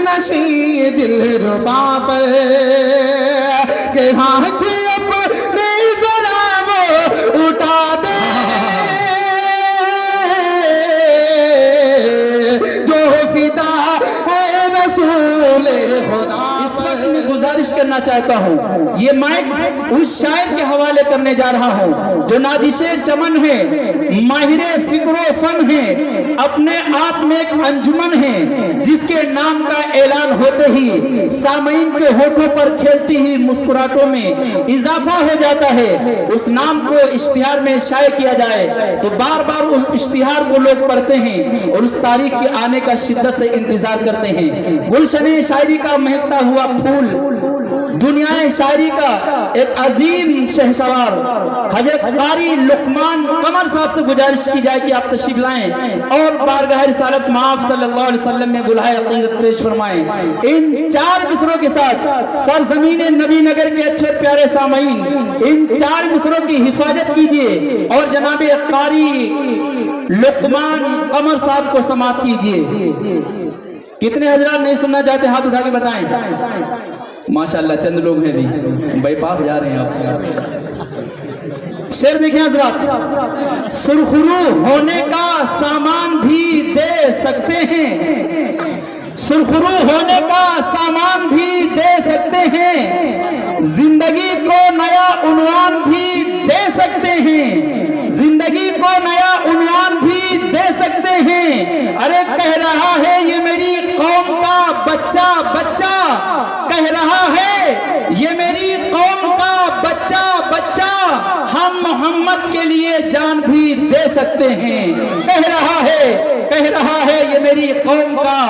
नशी दिलरुबा पे के हाथ अपने जरा वो उठा दे जो फिदा है रसूल खुदा। गुजारिश करना चाहता हूँ, ये माइक उस शायर के हवाले करने जा रहा हूँ जो नाजिशे चमन है, माहिरे फिक्रो फन है, अपने आप में एक अंजुमन है, जिसके नाम का ऐलान होते ही सामईन के होठों पर खेलती ही मुस्कुराहटों में इजाफा हो जाता है। उस नाम को इश्तिहार में शाये किया जाए तो बार बार उस इश्तिहार को लोग पढ़ते हैं और उस तारीख के आने का शिद्दत से इंतजार करते हैं। गुलशने शायरी का महकता हुआ फूल, दुनिया शायरी का एक अजीम शहसवार हजरत कारी लुकमान कमर साहब से गुजारिश की जाए कि आप तशरीफ लाएं और बारगाह रिसालत माफ सल्लल्लाहु अलैहि वसल्लम में गुलहाए अकीदत पेश फरमाएं। इन चार मिसरों के साथ सरजमीन नबी नगर के अच्छे प्यारे सामईन, इन चार मिसरों की हिफाजत कीजिए और जनाब कारी लुकमान कमर साहब को समाअत कीजिए। कितने हजरात नहीं सुनना चाहते हाथ उठा के बताएं। माशाल्लाह चंद लोग हैं भी, बाईपास जा रहे हैं आप। शेर देखिए हजरात, सुरखरू होने का सामान भी दे सकते हैं, सुरखरू होने का सामान भी दे सकते हैं, जिंदगी को नया उन्वान भी दे सकते हैं, जिंदगी को नया उन्वान भी दे सकते हैं। अरे कह रहा है ये मेरी कौम का बच्चा बच्चा, कह रहा है ये मेरी कौम का बच्चा बच्चा, हम मोहम्मद के लिए जान भी दे सकते हैं। कह रहा है ये मेरी कौम का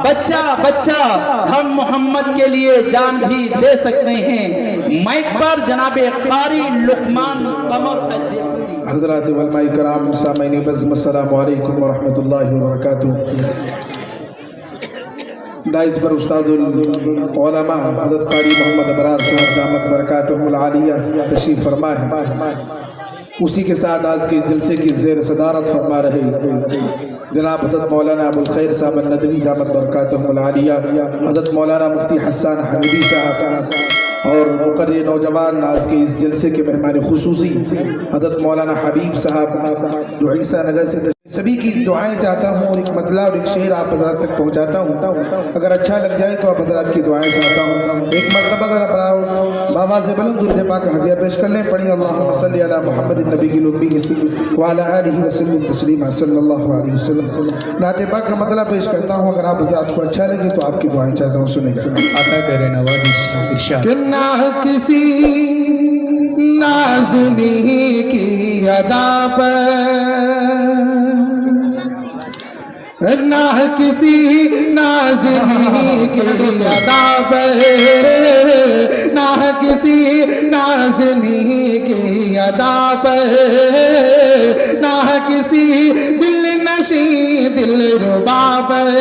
बच्चा बच्चा, हम मोहम्मद के लिए जान भी दे सकते हैं। माइक पर जनाबे कारी लुकमान कमर अज्जेपुरी। हज़रात उलमाए कराम, सामईन बज़्म, अस्सलामु अलैकुम व रहमतुल्लाहि व बरकातुहू। डाइस पर उस्तादुल उलमा हज़रत कारी मोहम्मद अबरार साहब दामत बरकातुहुल आलिया तशरीफ़ फरमा है। उसी के साथ आज के जलसे की ज़ेर सदारत फरमा रहे जनाब हज़रत मौलाना अबुल खैर साहब नदवी दामत बरकातुहुल आलिया, हज़रत मौलाना मुफ्ती हसन हमीदी साहब और मुक़र्रिर नौजवान आज के इस जलसे के मेहमान खुसूसी हज़रत मौलाना हबीब साहब जो ईसा नगर से, सभी की दुआएं चाहता हूँ और एक मतला और एक शेर आप हज़रात तक पहुँचाता हूँ। अगर अच्छा लग जाए तो आप हज़रात की दुआएं चाहता हूँ। एक मरतबा ज़रा पढ़ाओ बाबा से बुलंद दुरूद पाक का हदिया पेश कर लें। पढ़िए अल्लाहुम्मा सल्ली अला मुहम्मद नबी की उम्मी व अला आलिहि वसल्लम तस्लीमा सल्लल्लाहु अलैहि वसल्लम। नाते पाक का मतला पेश करता हूँ, अगर आप हज़रात को अच्छा लगे तो आपकी दुआएं चाहता हूँ। सुनेगा किसी नाज़नी की अदा पर, ना किसी नाज़नी की अदा पर, ना किसी नाज़नी की अदा पर, ना किसी दिल नशी दिलरुबा पर,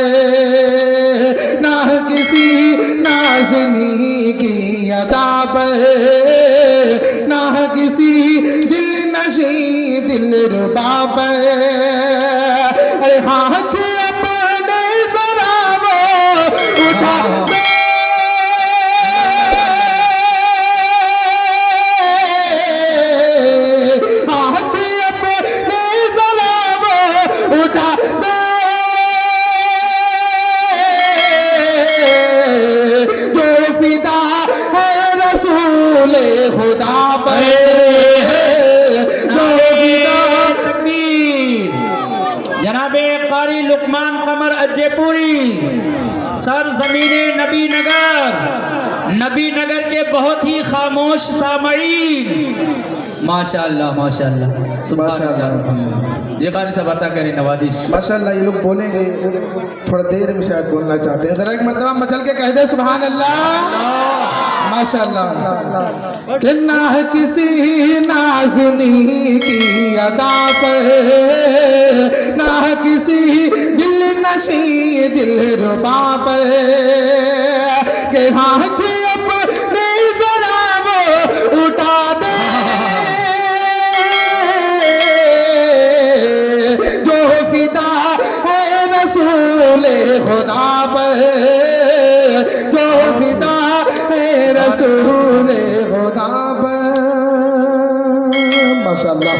ना किसी नाज़नी की अदा पर, ना किसी दिल नशी दिलरुबा पर। अरे हाथ अपने जरा वो उठा दे हाथ अपने जरा वो उठा दे जो फिदा है रसूल खुदा पर, जनाबे कारी लुकमान कमर अज्जेपुरी सर ज़मीने नबी नगर के बहुत ही खामोश सामईन। माशाअल्लाह माशाअल्लाह सुभान। ये कारी सब अता करें नवाजिश। माशाअल्लाह। ये लोग बोलेंगे थोड़ा देर में शायद बोलना चाहते हैं, जरा एक मरतबा मचल के कह दे सुभान अल्लाह। माशाअल्लाह। कि ना किसी नाज़नी की अदा पर, ना किसी दिल नशी दिलरुबा पर, के हाथ अपने जरा वो उठा दे जो फिदा है रसूल खुदा पर, रसूल खुदा पर। माशाअल्लाह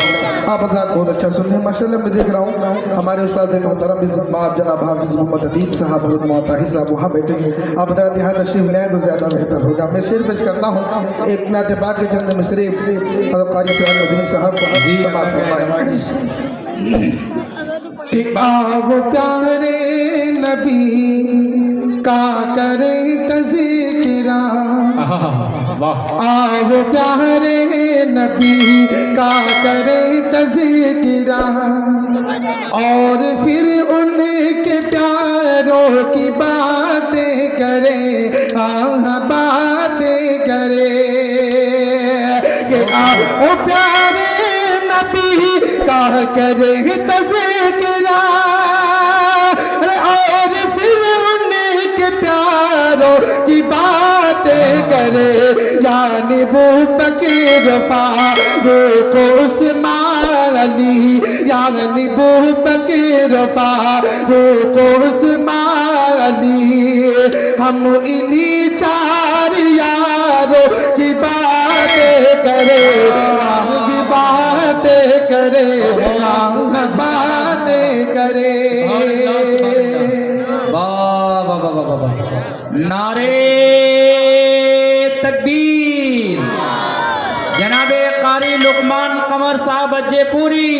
आप हज़रात बहुत अच्छा सुन रहे हैं। माशाअल्लाह मैं देख रहा हूँ हमारे उस्ताद मोहतरम इज़्ज़त-माब जनाब हाफिज़ मोहम्मद अदीब साहब हज़रत मोहताहिर साहब वहाँ बैठे हैं। आप हज़रात यहाँ तशरीफ़ लाएँ तो ज़्यादा बेहतर होगा। मैं शेर पेश करता हूँ, एक नात पाक के चंद मिसरे हज़रत क़ारी सिराज मदनी साहब को समाअत फरमाएं कि आओ प्यारे नबी का करे तज़किरा, आओ प्यारे नबी का करे तज़किरा, और फिर उनके प्यारों की बातें करे, बातें करे कि आओ प्यारे नबी का करे तज़किरा, और फिर उनके प्यारों की बातें करे। यानी बुबकर फारूक उस्मान अली, यानी बुबकर फारूक उस्मान अली, हम इन्हीं चार यारों की बातें करे, की बातें करे, बातें करे। नारे तकबीर। जनाबे कारी लुकमान कमर साहब अज्जेपुरी,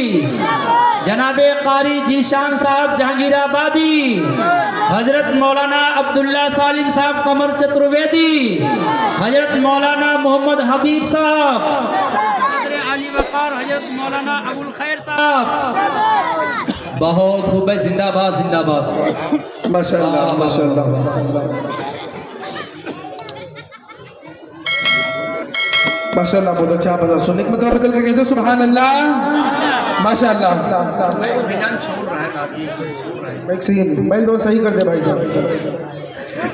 जनाबे कारी जीशान साहब जहांगीराबादी, हजरत मौलाना अब्दुल्ला सालिम साहब कमर चतुर्वेदी, हजरत मौलाना मोहम्मद हबीब साहब, अली वकार हजरत मौलाना अबुल खैर साहब। बहुत खूब है, जिंदाबाद जिंदाबाद। माशाअल्लाह माशाअल्लाह। माशाअल्लाह बहुत अच्छा। आप सुनने के मतलब बदल के कहते सुभान अल्लाह। माशाअल्लाह मैं तो सही कर दे भाई साहब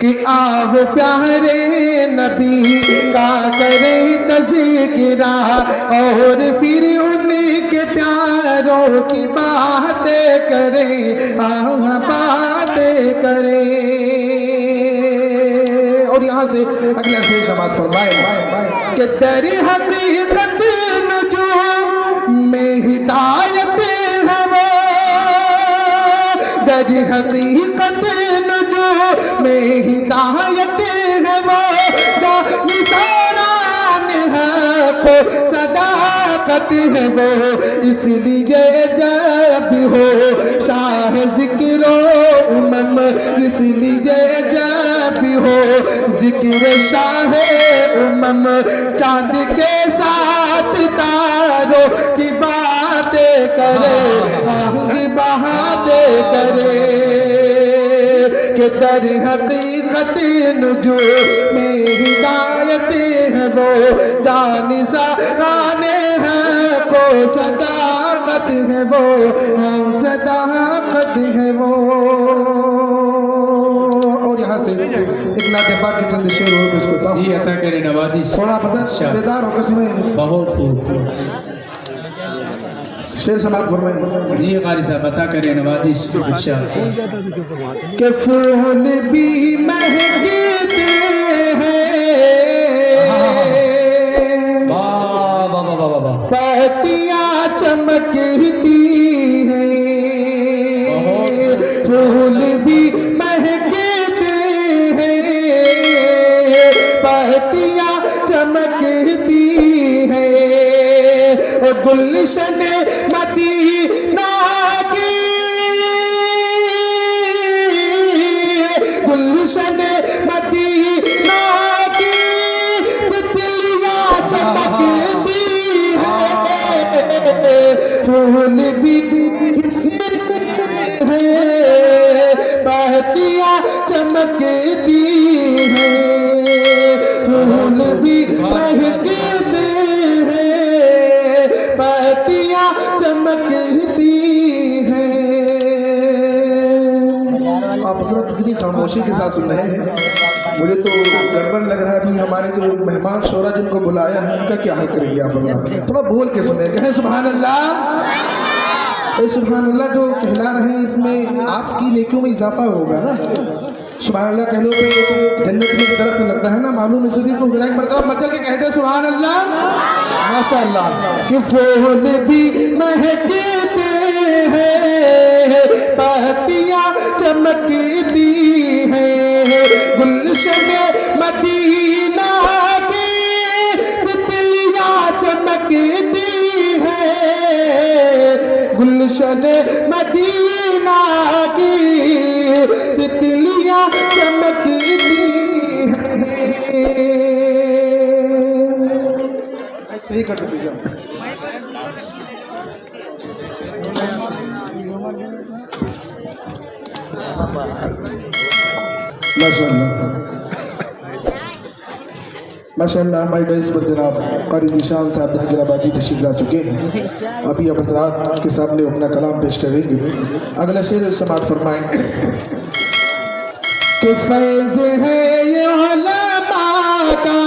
कि आओ प्यारे नबी का करे तज़किरा, और फिर उनके प्यारों की बातें करे, बातें करे। और यहाँ से अगला शेर समाअत फरमाए कि दर हकीकत नुजूम में हिदायत है वो, दर हकीकत नुजूम में हिदायत है वो, जो निशान है को सदाकत है वो। इसलिए जब हो शाह ज़िक्रो उमम, इसलिए जब हो ज़िक्र शाह उमम, चांद के साथ तारों की बातें करे, बातें करे कि दर हकीकत नुजूम में हिदायत है वो, जानिसाराने हैं को सदाकत है वो, सदाकत है वो। और यहाँ से एक नाते पाक के चंद शेर हो इसको जी अता करे नवाजी। थोड़ा बस बेदार होकर सुने। बहुत खूब शेर समाअत फरमाएं। जी कारी साहब अता करे नवाजी। के फूल भी महंगे हैं, पत्तियां चमकती हैं, फूल भी महंगे हैं, पत्तियां चमकती हैं, और गुलशन मदीना की, गुलशन मदीना की तितलियां चमकती हैं, फूल भी हैं, पत्तियां चमकती हैं, फूल भी महकते हैं, पत्तियां चमकती हैं। आप हज़रत इतनी खामोशी के साथ सुन रहे हैं, मुझे तो गड़बड़ लग रहा है। अभी हमारे जो मेहमान शोरा जिनको बुलाया है उनका क्या हाल करेंगे आप हज़रत? थोड़ा बोल के सुने, कहें सुभान अल्लाह। सुभान अल्लाह जो कहला रहे हैं इसमें आपकी नेकियों में इजाफा होगा ना। सुभान अल्लाह कहने पे जन्नत में दरख्त लगता है ना, मालूम है सभी को। एक मरतबा मचल के कहते हैं सुभान अल्लाह, माशाअल्लाह। कि फूल भी महकते हैं, पत्तियां चमकती हैं, गुलशन मदीना की तितलियां चमकती हैं, गुलशन मदीना की तितलियां चमकती हैं। सही कर दो भैया। माशाअल्लाह माशाअल्लाह। हमारे डाइस पर जनाब कारी निशान साहब जहांगीराबादी तशरीफ ला चुके हैं। अभी अब हज़रात के सामने अपना कलाम पेश करेंगे। अगला शेर समाअत फरमाएं कि फैज़ है ये उलमा का,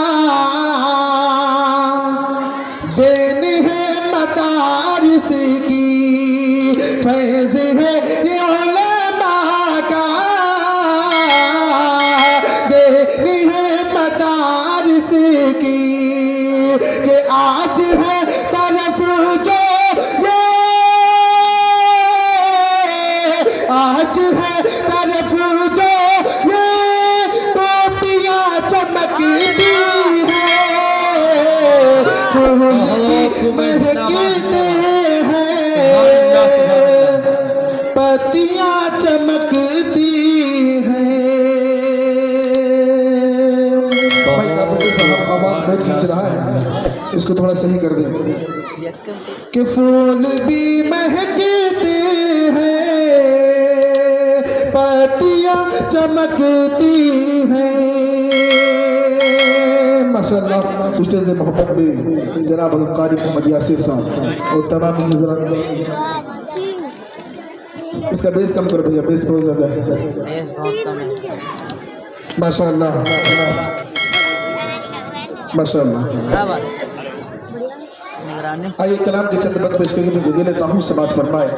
देन है मदारिस की, फैज़ है ये उलमा का, देन है मदारिस की, कि आज है तरफ जो ये, आज है तरफ जो ये टोपियां चमकती हैं, फूल भी महकते हैं, पत्तियां चमकती हैं। भाई काबुल साहब आवाज बहुत खींच रहा है, इसको थोड़ा सही कर दें। कि फूल भी महकते हैं, पत्तियां चमकती हैं। माशाअल्लाह। उस्ताद मोहब्बत में जनाब हज़रत कारी मोहम्मद यासिर साहब और तमाम हज़रात। इसका बेस कम करो भैया, बेस बहुत ज़्यादा है। माशाअल्लाह माशाअल्लाह। आइए कलाम के चंद बंद पेश करके मैं जगह लेता हूँ, समाअत फरमाए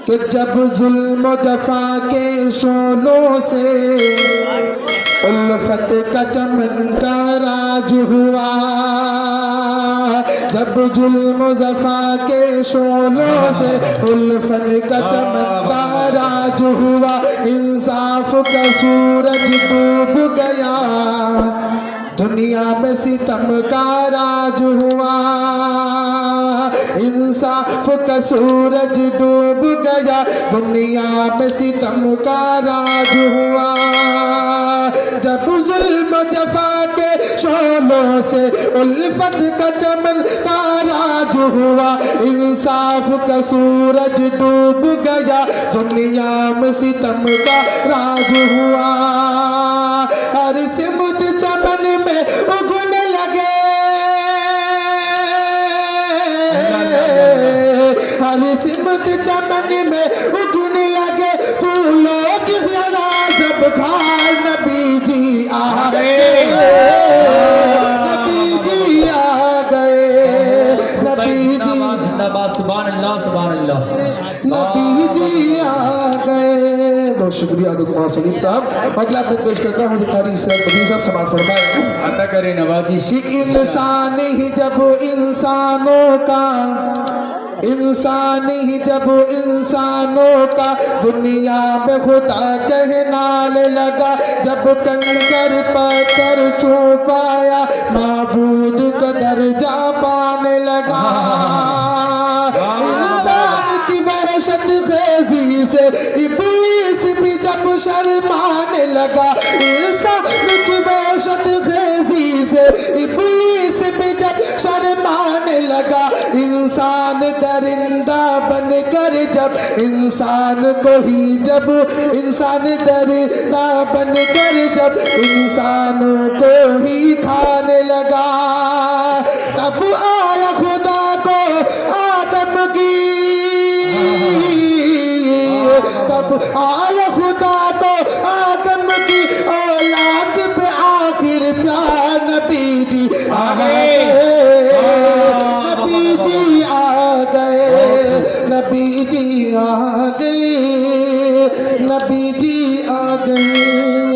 कि जब जुल्म जफा के शोलों से उल्फत का चमन का राज हुआ, जब जुल्म जफा के शोलों से उल्फत का चमन का राज हुआ, इंसाफ का सूरज डूब गया, दुनिया में सितम का राज हुआ, इंसाफ का सूरज डूब गया, दुनिया में सितम का राज हुआ, जब जुल्म जफा के शोलों से उल्फत का चमन ताराज हुआ, इंसाफ का सूरज डूब गया, दुनिया में सितम का राज हुआ, हर सिमत चमन में उगने लगे, हर सिमत चमन में उगने लगे फूलों की ज़रा सब खाल, नबी जी आ गए, नबी जी आ गए, नबी जी सुभान अल्लाह सुभान अल्लाह, नबी जी आ गए। बहुत शुक्रिया कुमार सलीम साहब। अगला मैं पेश करता हूँ कारी इसराइल बदरी साहब, समाअत फरमाए। अता करे नवाजिश। इंसान ही जब इंसानों का, इंसान ही जब इंसानों का दुनिया में खुदा कहनाने लगा, जब कंकर पत्थर छू पाया माबूद का दर्जा पाने लगा, इंसान की वहशत खेजी से इब्लीस भी जब शर्माने लगा, इंसान की वहशत खेजी से इब्लीस भी जब शर्माने लगा, इंसान दरिंदा बनकर जब इंसान को ही, जब इंसान दरिंदा बनकर जब इंसानों को ही खाने लगा, तब आया खुदा को आदम की, तब आया खुदा को आदम की औलाद पे आखिर प्यार, नबी जी आ गए, नबी जी आ गए, नबी जी आ गए, नबी जी गए